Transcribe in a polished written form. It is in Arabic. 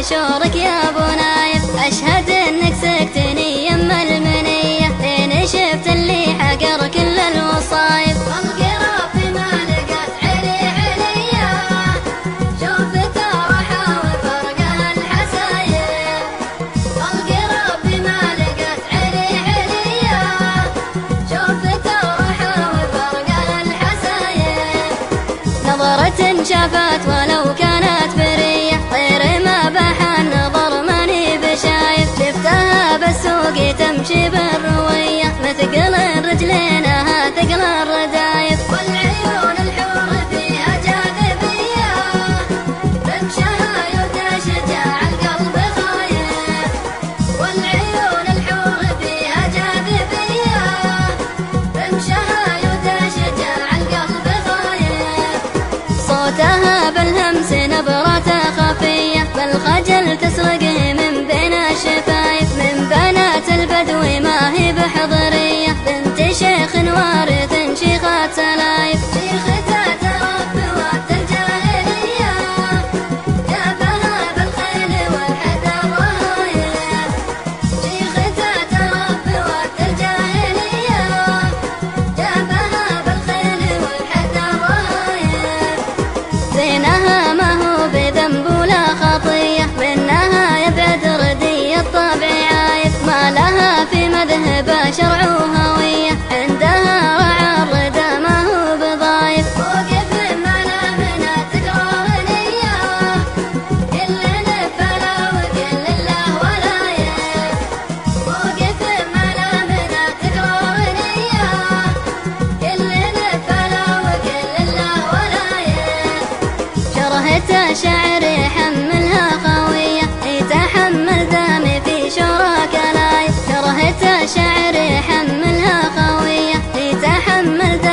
منشورك يا ابو نايف. اشهد انك سكتني يما المنيه لين شفت اللي حقر كل الوصايف. خلق ربي ما لقت علي عليا شوفت راحه وفرقها الحسايف. خلق ربي ما لقت علي عليا شوفت راحه وفرقها الحسايف. نظرة شافت ولو كانت فريه غير ما بحى النظر ماني بشايف. شفتها بالسوق تمشي بالرويه مثقل رجلينها ثقل الردايف. والعيون الحور فيها جاذبيه رمشها يدهش جاع القلب خايف. والعيون الحور فيها جاذبيه رمشها يدهش جاع القلب خايف. صوتها بالهمس نبرة خفية بالخجل تسرقه من بين الشفايف. من بنات البدو ما هي بحضرية بنت شيخ وارث شيخة سلايف. شيختها تربي وقت الجاهلية جابها بالخيل والحدى الرهايف. شيختها تربي وقت الجاهلية جابها بالخيل والحدى الرهايف. زينها ما هو بذنب ولا خطية منها يبعد ردي الطبع عايف. ما لها في مذهبه شرع وهوية عندها رعى الردى ما هو بضايف. وقف منامنا تقرار نية كل نفلا وكل الله ولايف. وقف منامنا تقرار نية كل نفلا وكل الله ولايف. شرهت شعر يحملها خوية يتحمل دمي في شوراك لايف. شرهت شعر يحملها خوية يتحمل دمي